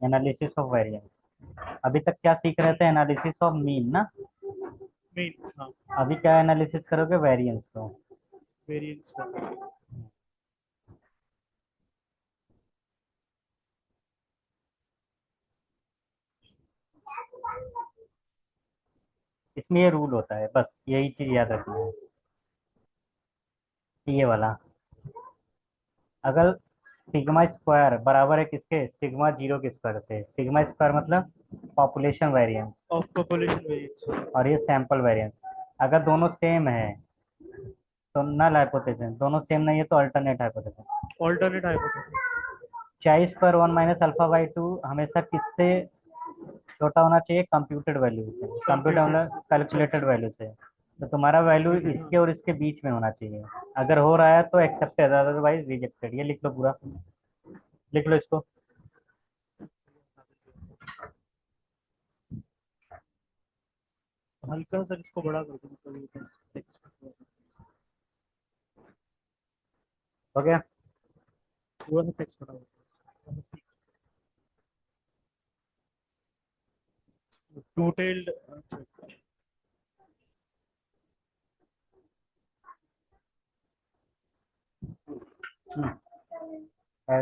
Analysis of variance. अभी तक क्या सीख रहे थे? एनालिसिस ऑफ मीन ना। मेन, हाँ। अभी क्या एनालिसिस करोगे? वेरिएंस को। वेरिएंस का। इसमें ये रूल होता है, बस यही चीज याद रखना है। ये वाला, अगर सिग्मा स्क्वायर बराबर है किसके? सिग्मा जीरो के स्क्वायर से। सिग्मा स्क्वायर मतलब population variance, of population variance. और ये सैंपल वेरिएंस। अगर दोनों सेम है तो नल हाइपोथेसिस, दोनों सेम नहीं है तो alternate hypothesis. Alternate hypothesis. Chi square one minus alpha by two हमेशा किससे छोटा होना चाहिए? कंप्यूटेड वैल्यू से। Computer computed. मतलब अच्छा। कैलकुलेटेड वैल्यू से। तो तुम्हारा वैल्यू हाँ। इसके और इसके बीच में होना चाहिए। अगर हो रहा है तो एक्सेप्टेड, अदरवाइज रिजेक्टेड। ये लिख लो पूरा, लिख लो इसको। हल्का सा इसको बड़ा कर दो, मतलब ये टेक्स्ट हो गया? पूरा सा टेक्स्ट बड़ा कर दो। To tailed. हम्म, है।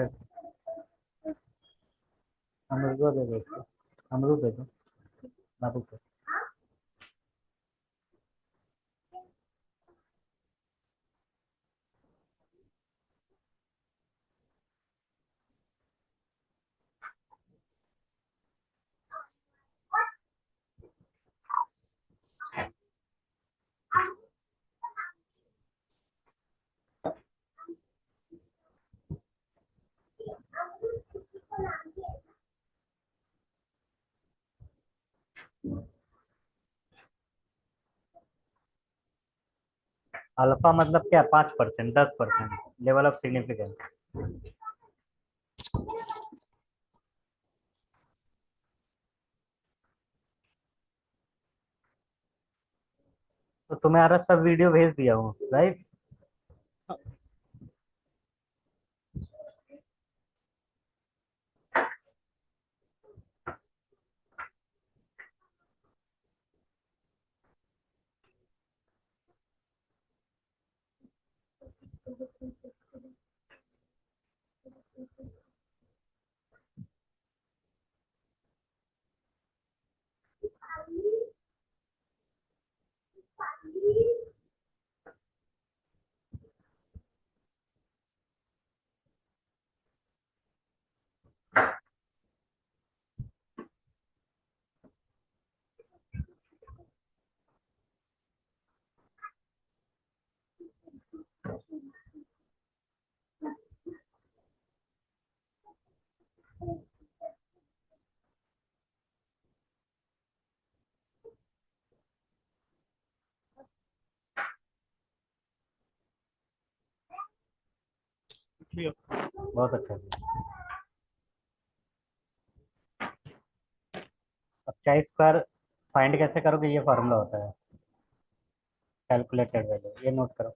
अमरूद दे दो इसको, अमरूद दे दो बाबू को। अल्फा मतलब क्या? 5%, 10%, लेवल ऑफ सिग्निफिकेंस। तो तुम्हारा सब वीडियो भेज दिया हूँ, राइट? क्लियर। बहुत अच्छा जी। अब चाई स्क्वायर फाइंड कैसे करोगे? ये फार्मूला होता है, कैलकुलेटेड वैल्यू। ये नोट करो।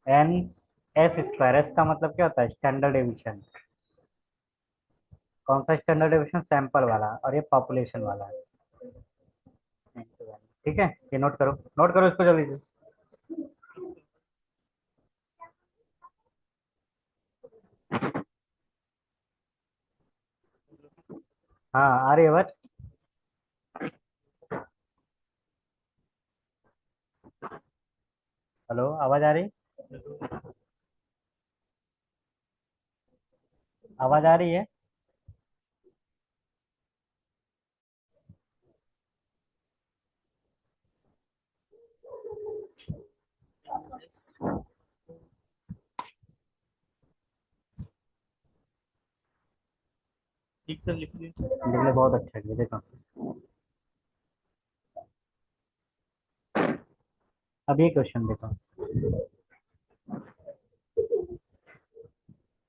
N S square. एस का मतलब क्या होता है? Standard deviation. कौन सा स्टैंडर्ड डेविएशन? सैंपल वाला, और ये पॉपुलेशन वाला है। ठीक है, ये नोट करो, नोट करो इसको जल्दी से। हाँ, आ रही है बात? हेलो, आवाज आ रही? आवाज आ रही है? ठीक से लिख ली। लिखने बहुत अच्छा है, ये देखो। अब ये क्वेश्चन देखो।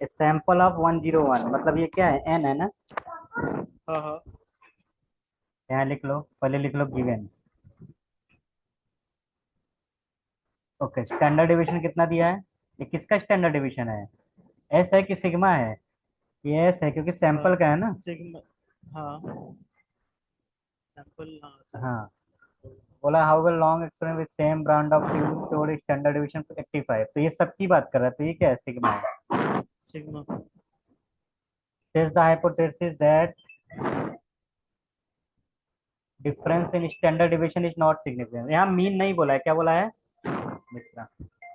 सैंपल ऑफ 101 मतलब ये क्या है? एन है ना। हाँ हाँ। यहाँ लिख लो, पहले लिख लो गिवन। ओके, स्टैंडर्ड डेविएशन कितना दिया है? ये किसका स्टैंडर्ड डेविएशन है? एस है कि सिग्मा है? यस है क्योंकि सैंपल का है ना। सिग्मा। हाँ, सैंपल, हाँ हाँ, सैंपल। बोला how will long experiment with same brand of tube showed standard division 85, तो ये सबकी बात कर रहा है, तो ये क्या है, सिग्मा है। Sigma. Test the hypothesis that difference in standard division is not significant, यहाँ मीन नहीं बोला है, क्या बोला है मिश्रा।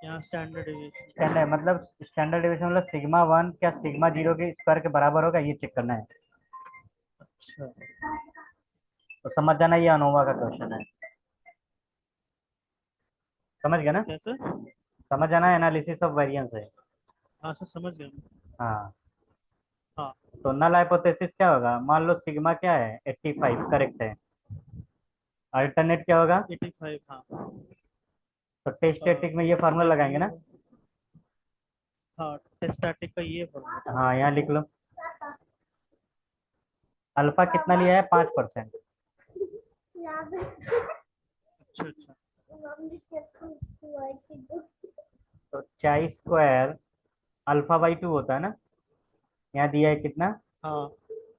यहाँ स्टैंडर्ड डेविएशन। स्टैंडर्ड मतलब स्टैंडर्ड डिवीजन मतलब सिग्मा वन क्या सिग्मा जीरो के स्क्वायर के बराबर होगा, ये चेक करना है। अच्छा। तो समझ जाना, ये अनोवा का क्वेश्चन है। समझ गया ना। कैसे? समझ जाना, एनालिसिस ऑफ वेरिएंस है। हाँ सर, समझ गया मैं। हाँ, हाँ। तो नल हाइपोथेसिस क्या होगा, मान लो सिग्मा क्या है 85 करेक्ट है, अल्टरनेट क्या होगा। 85, हाँ। तो टेस्ट स्टैटिक में ये फार्मूला लगाएंगे ना। डब्ल्यू। हाँ, टेस्टाटिक का ये फॉर्मूला। हाँ, यहाँ लिख लो, अल्फा कितना लिया है 5%। अच्छा अच्छा। तो चाई स्क्वायर अल्फा बाई 2 होता है ना, यहाँ दिया है कितना हाँ,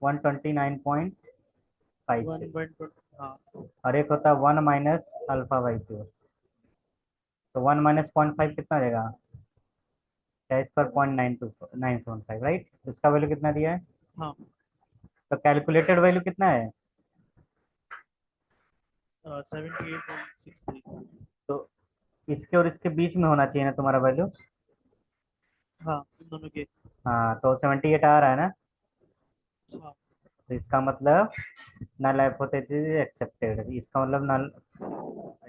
129.56, 1/20, हाँ। और एक होता है 1 - अल्फा बाई 2, तो 1 - 0.5 कितना रहेगा, चाई स्क्वायर 0.92975 राइट, इसका वैल्यू कितना दिया है। हाँ, तो कैलकुलेटेड वैल्यू कितना है। 78.63। तो इसके और इसके बीच में होना चाहिए ना तुम्हारा वैल्यू। हाँ, इन दोनों के। हाँ, तो 78 आ रहा है ना, हाँ। तो इसका मतलब नल हाइपोथेसिस एक्सेप्टेड, इसका मतलब नल,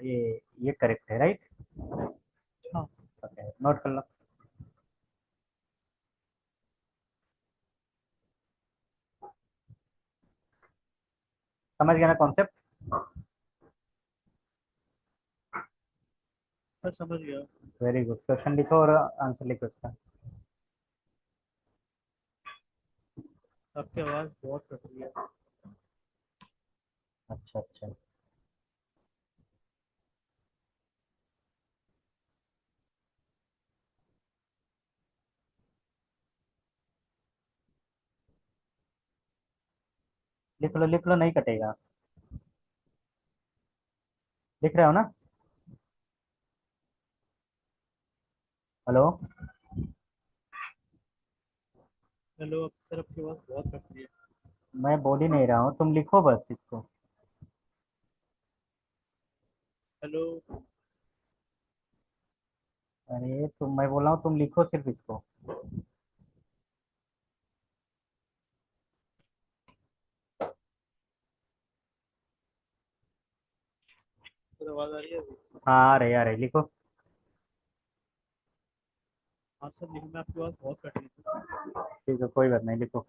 ये करेक्ट है राइट। हाँ ओके, नोट कर लो। समझ गया ना कॉन्सेप्ट। सर, समझ गया। वेरी गुड, क्वेश्चन लिखो और आंसर लिखो इसका। आपकी आवाज़ बहुत कट रही है। अच्छा अच्छा, लिख लो नहीं कटेगा, लिख रहे हो ना। हेलो। हेलो सर, आपकी आवाज़ बहुत कट रही है। मैं बोल ही नहीं रहा हूँ, तुम लिखो बस इसको। हेलो। अरे तुम, मैं बोल रहा हूँ तुम लिखो सिर्फ इसको। सर, आवाज़ आ रही है अभी? हाँ, आ रहे लिखो। हाँ सर, लेकिन मैं आपकी आवाज़ बहुत कट रही है। ठीक है, कोई बात नहीं, लिखो।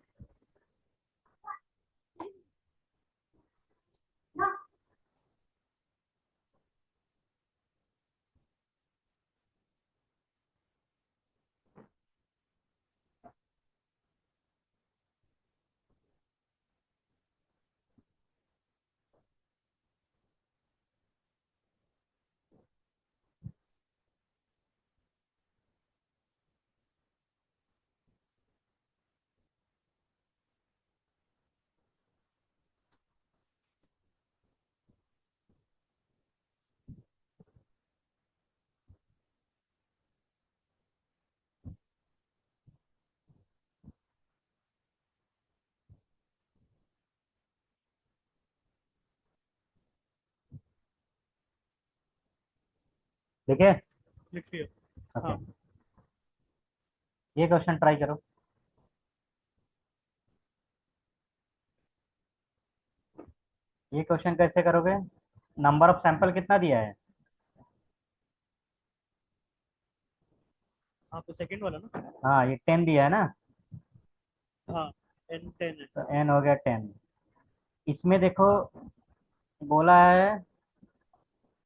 लिखे। लिखिए। ओके, हाँ। ये क्वेश्चन ट्राई करो। ये क्वेश्चन कैसे करोगे, नंबर ऑफ सैंपल कितना दिया है। हाँ, तो सेकंड वाला ना। हाँ, ये 10 दिया है ना, हाँ, N10 है। तो n हो गया 10। इसमें देखो, हाँ। बोला है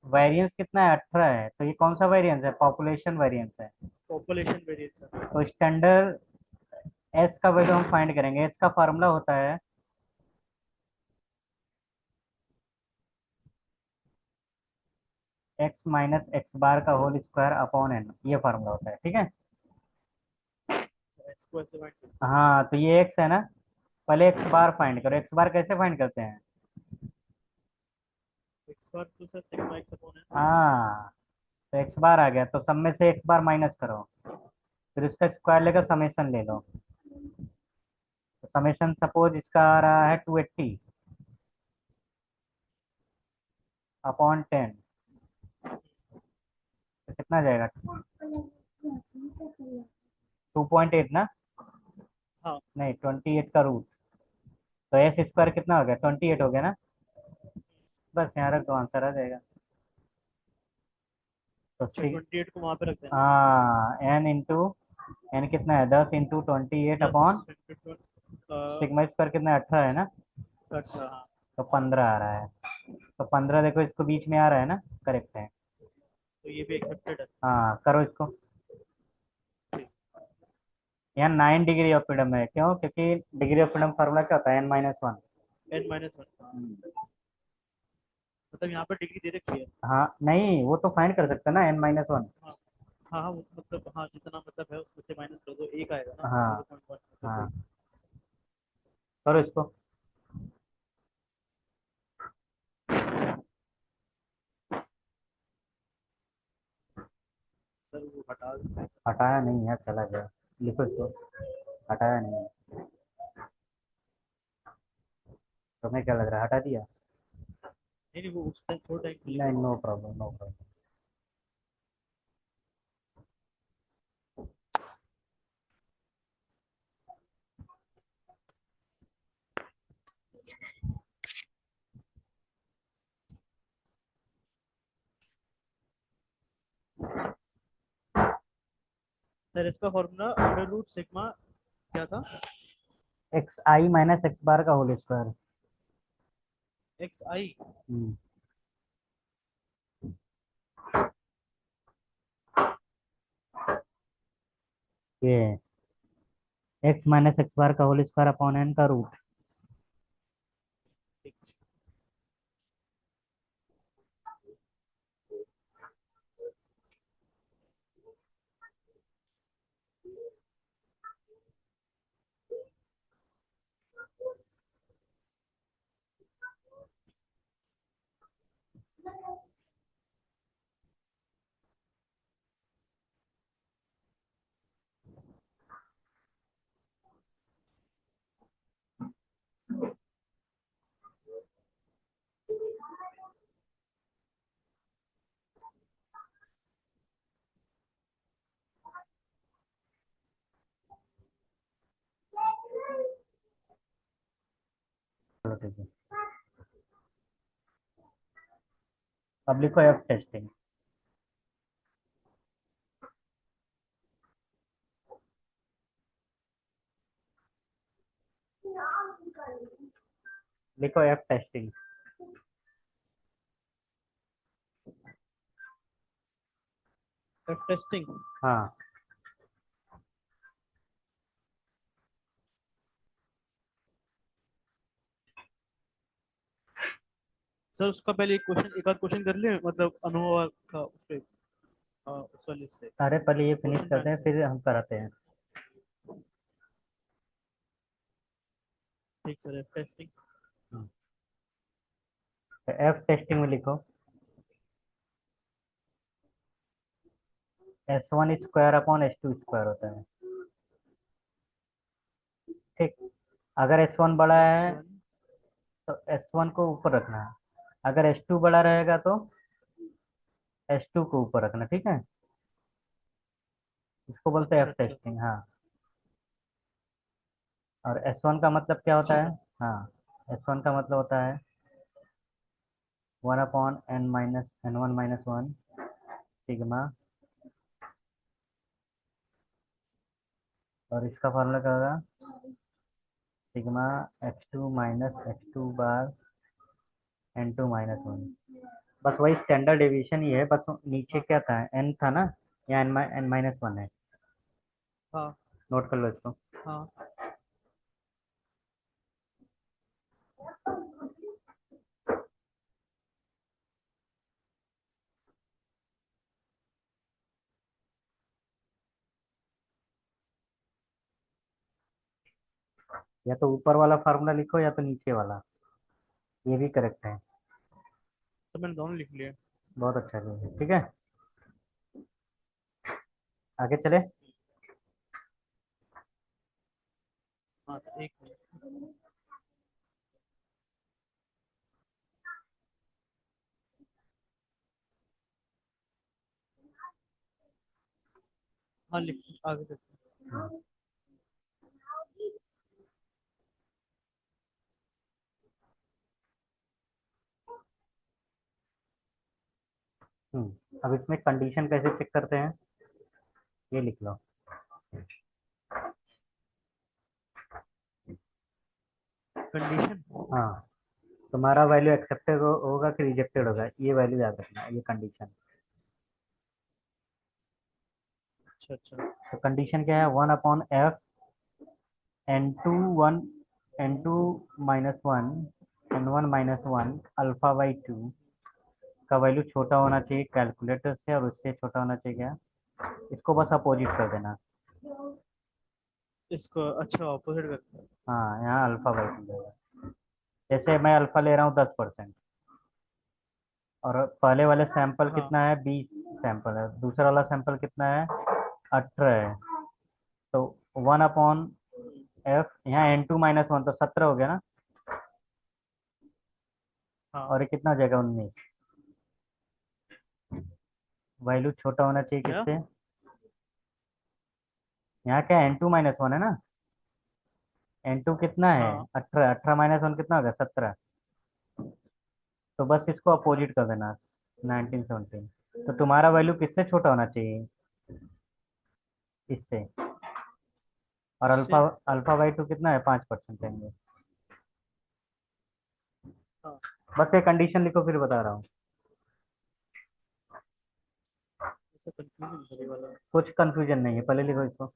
वेरिएंस कितना है 18 है, तो ये कौन सा वेरिएंस है, पॉपुलेशन वेरिएंस है। पॉपुलेशन वेरिएंस है। तो स्टैंडर्ड एस का वैल्यू हम फाइंड करेंगे, एस का फार्मूला होता है x - x बार का होल स्क्वायर अपॉन n, ये फार्मूला होता है ठीक है। इसको ऐसे फाइंड करते हाँ तो ये x है ना, पहले x बार फाइंड करो। x बार कैसे फाइंड करते हैं? हैं। x बार तो सर सिग्मा x अपॉन है। हाँ तो x बार आ गया, तो सब में से x बार माइनस करो, फिर उसका स्क्वायर लेकर समेशन ले लो। तो समेशन सपोज इसका आ रहा है 280 अपॉन 10, तो कितना जाएगा? 2.8 ना, हाँ नहीं 28 का रूट, तो एस स्क्वायर कितना हो गया? 28 हो गया ना। बस यहाँ रख दो, आंसर आ जाएगा। तो अच्छा, ठीक। 28 को वहां पे रख देना। हाँ एन इंटू, एन कितना है? 10 इंटू 28 अपॉन 10 सिग्मा स्क्वायर कितना है? 18 है ना, हाँ। तो 15 आ रहा है। तो 15 देखो, इसको बीच में आ रहा है ना, करेक्ट है। तो ये भी एक्सेप्टेड है। हाँ करो इसको। ठीक। यहाँ 9 डिग्री ऑफ फ्रीडम है, क्यों? क्योंकि डिग्री ऑफ फ्रीडम फार्मूला क्या होता है? n-1। n-1 मतलब यहाँ पे डिग्री दे रखी है। हाँ नहीं, वो तो फाइंड कर सकते हैं ना, n-1। हाँ हाँ हाँ, मतलब हाँ जितना मतलब है उसमें से माइनस कर दो, एक आएगा ना हाँ 0.1 मतलब हाँ वही। करो इसको। सर वो हटा दो। हटाया नहीं है, चला गया। लिखो इसको, हटाया नहीं है। तुम्हें क्या लग रहा है हटा दिया? नहीं नहीं, वो उस टाइम थोड़ा टाइम के लिए नहीं, था। No problem, no problem. Sir इसका फॉर्मूला अंडर रूट सिग्मा क्या था? X i minus x bar का होल स्क्वायर। एक्स आई। ये एक्स माइनस एक्स बार का होल स्क्वायर अपॉन एन का रूट। चलो ठीक है, अब लिखो एफ टेस्टिंग। लिखो एफ टेस्टिंग। F testing. हाँ सर उसका पहले एक आध क्वेश्चन कर ले, मतलब अनुभव का उस पे, उस वाले से अरे पहले ये फिनिश क्वेश्चन करते बैंक हैं, से। फिर हम कराते हैं। ठीक sir, F testing. F testing में लिखो S1 square upon S2 square होता है। ठीक, अगर S1 बड़ा एस है वन। तो S1 को ऊपर रखना है, अगर S2 बड़ा रहेगा तो S2 को ऊपर रखना। ठीक है, इसको बोलते हैं अच्छा एफ अच्छा। टेस्टिंग। हाँ, और S1 का मतलब क्या होता है? अच्छा। हाँ, S1 का मतलब होता है 1/n-1 सिग्मा, और इसका फॉर्मूला क्या होगा? सिग्मा x2 माइनस x2 बार n2-1। बस वही स्टैंडर्ड डेविएशन ही है, बस नीचे हाँ क्या था? n था ना, या n-1 है। हाँ नोट कर लो इसको। हाँ। या तो ऊपर वाला फार्मूला लिखो या तो नीचे वाला, ये भी करेक्ट है। तो मैंने दोनों लिख लिए। बहुत अच्छा है, ठीक है। आगे चले। हाँ तो एक मिनट। हाँ लिख, आगे देखते हैं। अब इसमें कंडीशन कैसे चेक करते हैं, ये लिख लो। कंडीशन। हाँ, तुम्हारा वैल्यू एक्सेप्टेड होगा कि रिजेक्टेड होगा, ये वैल्यू याद रखना है, ये कंडीशन। अच्छा अच्छा। तो कंडीशन क्या है, 1/f n2 1 n2 - 1 n1 - 1 α/2 का वैल्यू छोटा होना चाहिए कैलकुलेटर से, और उससे छोटा होना चाहिए क्या, इसको बस अपोजिट कर देना। इसको अच्छा ऑपोजिट करते हैं। हाँ, यहाँ α/2 देगा। जैसे मैं अल्फा ले रहा हूँ 10%, और पहले वाले सैंपल हाँ कितना है, 20 सैंपल है, दूसरा वाला सैंपल कितना है, 18 है। तो 1/f, यहाँ n2 - 1 तो 17 हो गया ना, हाँ। और ये कितना हो जाएगा, 19। वैल्यू छोटा होना चाहिए क्या? किससे, यहाँ क्या n2 - 1 है ना, n2 कितना है, हाँ 18, 18 - 1 कितना होगा, 17। तो बस इसको अपोजिट कर देना, 19 17। तो तुम्हारा वैल्यू किससे छोटा होना चाहिए, इससे। और अल्फा, इससे। α/2 कितना है, 5% लेंगे। हाँ। बस ये कंडीशन लिखो, फिर बता रहा हूँ। ऐसा कंफ्यूजन सही वाला। कुछ कंफ्यूजन नहीं है, पहले लिखो इसको।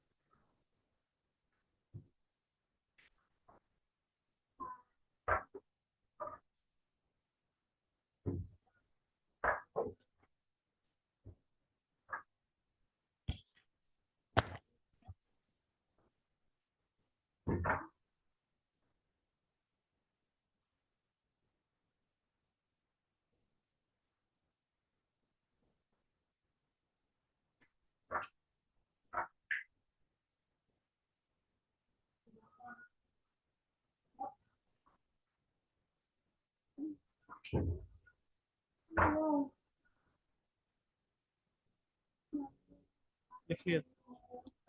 लिख लिया।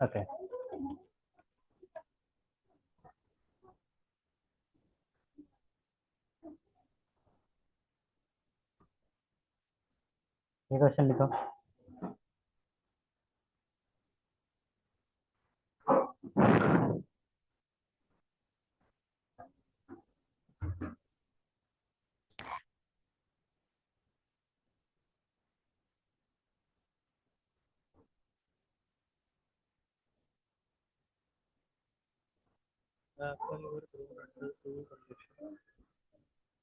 ओके, ये क्वेश्चन लिखो। Apple were grown under two conditions.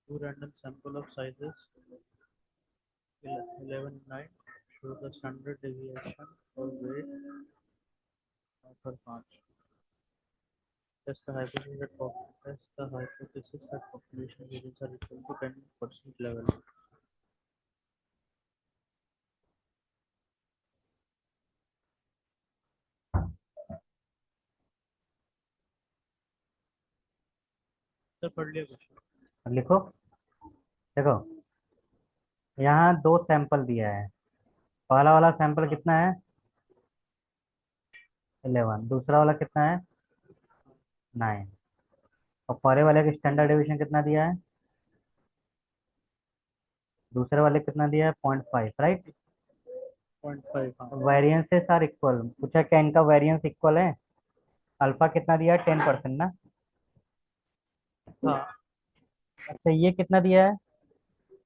Two random sample of sizes 11 9 show the standard deviation for weight for 5. Test the hypothesis that population variance are equal to 10% level. Sir पढ़ लिया question. अब लिखो, देखो यहाँ दो sample दिया है। पहला वाला सैंपल कितना है, 11, दूसरा वाला कितना है, 9। और पहले वाले का स्टैंडर्ड डेविएशन कितना दिया है, दूसरे वाले कितना दिया है, 0.5, राइट। 0.5। हाँ वेरिएंसेस आर इक्वल, पूछा क्या इनका वेरिएंस इक्वल है। अल्फा कितना दिया है, 10% ना। हाँ। अच्छा, ये कितना दिया है,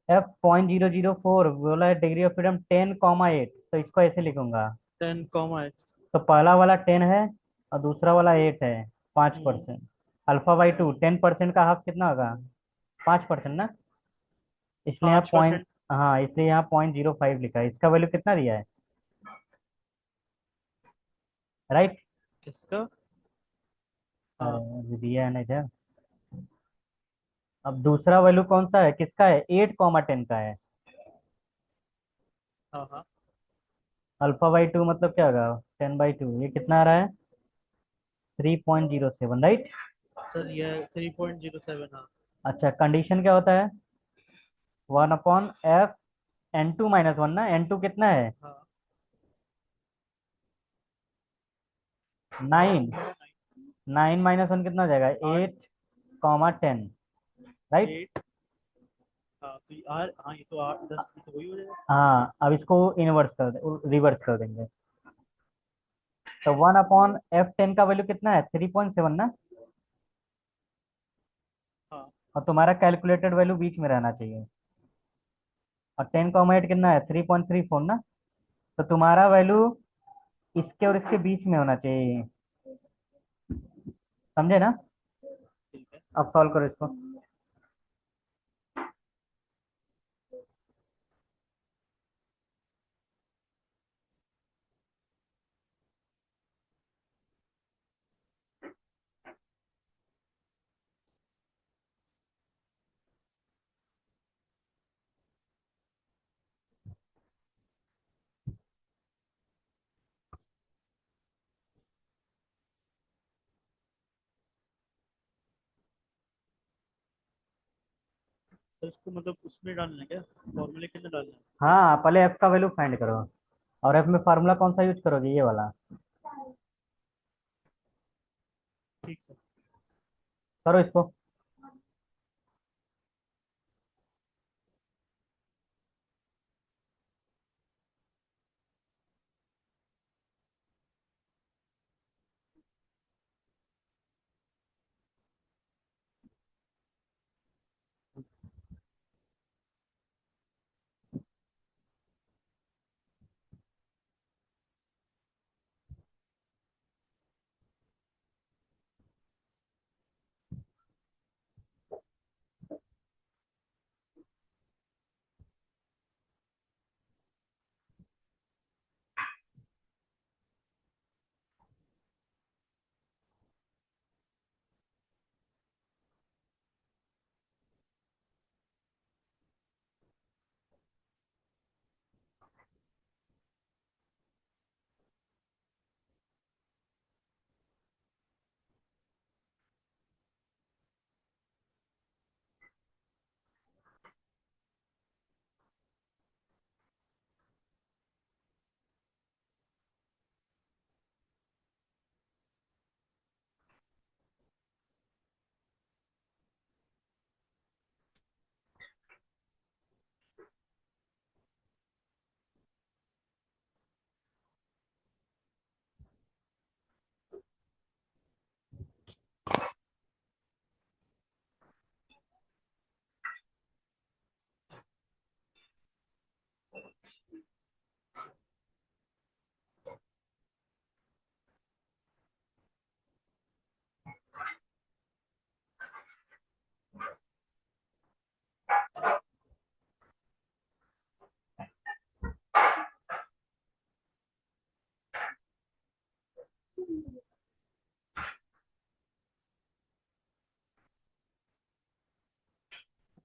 एफ 0.004, बोला है डिग्री ऑफ फ्रीडम 10,8, तो इसको ऐसे लिखूंगा। 10, तो पहला वाला 10 है, और दूसरा वाला 8 है, 5%। α/2, 10% का हाफ कितना होगा, 5% ना, इसलिए यहाँ पॉइंट, 5%। हाँ इसलिए यहाँ 0.05 लिखा है। इसका वैल्यू कितना दिया है, राइट। किसका? अरे हाँ अभी दिया है ना इधर। अब दूसरा वैल्यू कौन सा है, किसका है, 8, 10 का है। हाँ हाँ α/2 मतलब क्या होगा, 10/2, ये कितना आ रहा है, 3.07, राइट। सर, ये 3.07। हाँ अच्छा, कंडीशन क्या होता है, 1/f(n2 - 1) ना, n2 कितना है, हाँ 9। 9 - 1 कितना हो जाएगा, आठ 8, 10, राइट। 8। हाँ तो हाँ, ये तो 8 10, ये तो वही हो जाएगा। हाँ, अब इसको इनवर्स कर दे, रिवर्स कर देंगे। तो 1/f(10) का वैल्यू कितना है, 3.7 ना। हाँ और तुम्हारा कैलकुलेटेड वैल्यू बीच में रहना चाहिए। और 10, 8 कितना है, 3.34 ना। तो तुम्हारा वैल्यू इसके और इसके बीच में होना चाहिए, समझे ना। ठीक है। अब सॉल्व करो इसको। सर, इसको मतलब उसमें डालना है क्या, फॉर्मूले के अंदर डालना है? हाँ, पहले एफ का वैल्यू फाइंड करो। और एफ में फार्मूला कौन सा यूज करोगे, ये वाला। ठीक सर। करो इसको।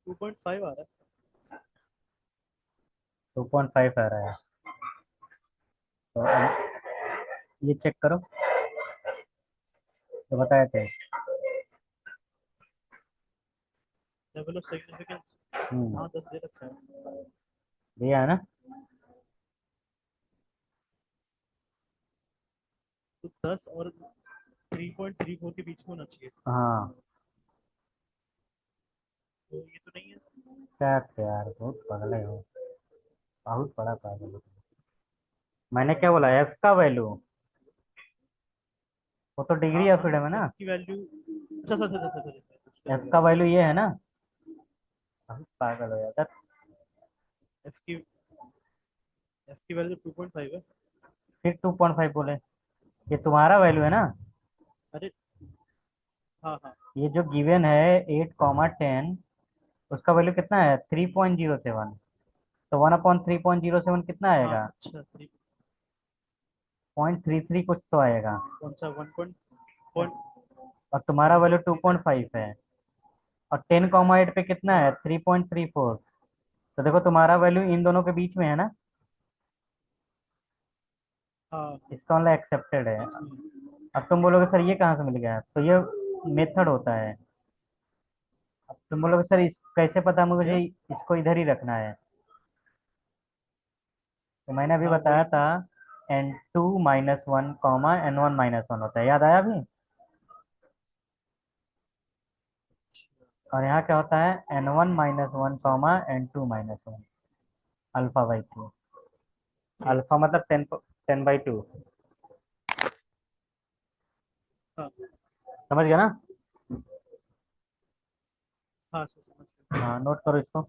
2.5 आ रहा है। 2.5 आ रहा है। तो ये चेक करो, तो बताए थे। Level of significance. हम्म, हाँ, 10 दे रखा है। दिया है ना। तो 10 और 3.34 के बीच में होना चाहिए। हाँ, तो ये तो नहीं है। क्या यार, बहुत पगले हो, बहुत बड़ा पागल हो। मैंने क्या बोला, एफ का वैल्यू, वो तो हाँ डिग्री ऑफ हाँ, फ्रीडम है एफ ना। की वैल्यू। अच्छा अच्छा अच्छा अच्छा अच्छा, अच्छा, एफ का वैल्यू ये है ना, बहुत पागल हो जाता। एफ की एफ की वैल्यू 2.5 है। फिर 2.5 बोले, ये तुम्हारा वैल्यू है ना। अरे हाँ हाँ ये जो गिवन है 8, 10, उसका वैल्यू कितना है, 3.07। तो 1/3.07 कितना हाँ। आएगा, अच्छा, 3। 0.33 कुछ तो आएगा। कौन सा 1 पॉइंट? और तुम्हारा वैल्यू 2.5 है, और 10, 8 पे कितना है 3.34। तो देखो तुम्हारा वैल्यू इन दोनों के बीच में है ना, हाँ इसका मतलब एक्सेप्टेड है। बीच में। अब तुम बोलोगे सर ये कहाँ से मिल गया, तो ये मेथड होता है। अब तुम बोलोगे सर इस कैसे पता मुझे क्या? इसको इधर ही रखना है, तो मैंने अभी हाँ बताया वही था तो। n2 - 1 कॉमा n1 - 1 होता है, याद आया अभी। और यहाँ क्या होता है n1 - 1 कॉमा n2 - 1, अल्फा/2। ठीक। अल्फा मतलब 10/2। हाँ समझ गया ना। हाँ सर समझ गया। हाँ नोट करो इसको।